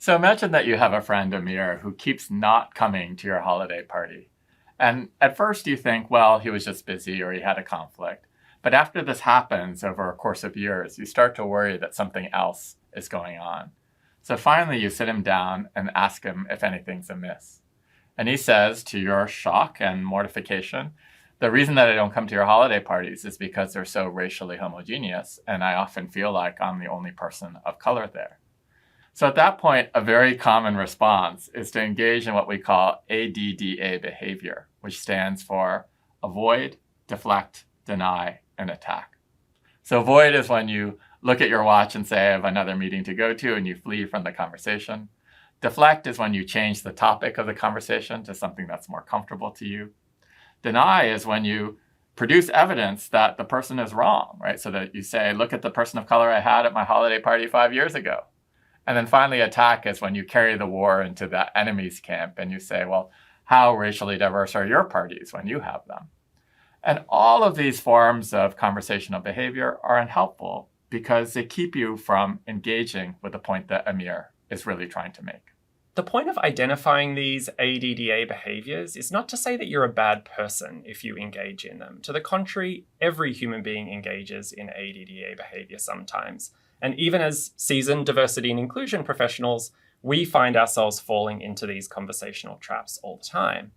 So imagine that you have a friend, Amir, who keeps not coming to your holiday party. And at first you think, well, he was just busy or he had a conflict. But after this happens over a course of years, you start to worry that something else is going on. So finally you sit him down and ask him if anything's amiss. And he says, to your shock and mortification, the reason that I don't come to your holiday parties is because they're so racially homogeneous, and I often feel like I'm the only person of color there. So at that point, a very common response is to engage in what we call ADDA behavior, which stands for avoid, deflect, deny, and attack. So avoid is when you look at your watch and say, I have another meeting to go to, and you flee from the conversation. Deflect is when you change the topic of the conversation to something that's more comfortable to you. Deny is when you produce evidence that the person is wrong, right? So that you say, look at the person of color I had at my holiday party 5 years ago. And then finally, attack is when you carry the war into the enemy's camp and you say, well, how racially diverse are your parties when you have them? And all of these forms of conversational behavior are unhelpful because they keep you from engaging with the point that Amir is really trying to make. The point of identifying these ADDA behaviors is not to say that you're a bad person if you engage in them. To the contrary, every human being engages in ADDA behavior sometimes. And even as seasoned diversity and inclusion professionals, we find ourselves falling into these conversational traps all the time.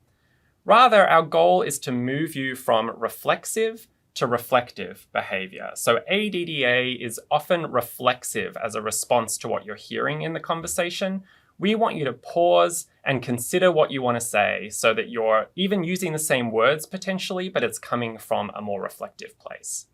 Rather, our goal is to move you from reflexive to reflective behavior. So ADDA is often reflexive as a response to what you're hearing in the conversation. We want you to pause and consider what you want to say so that you're even using the same words potentially, but it's coming from a more reflective place.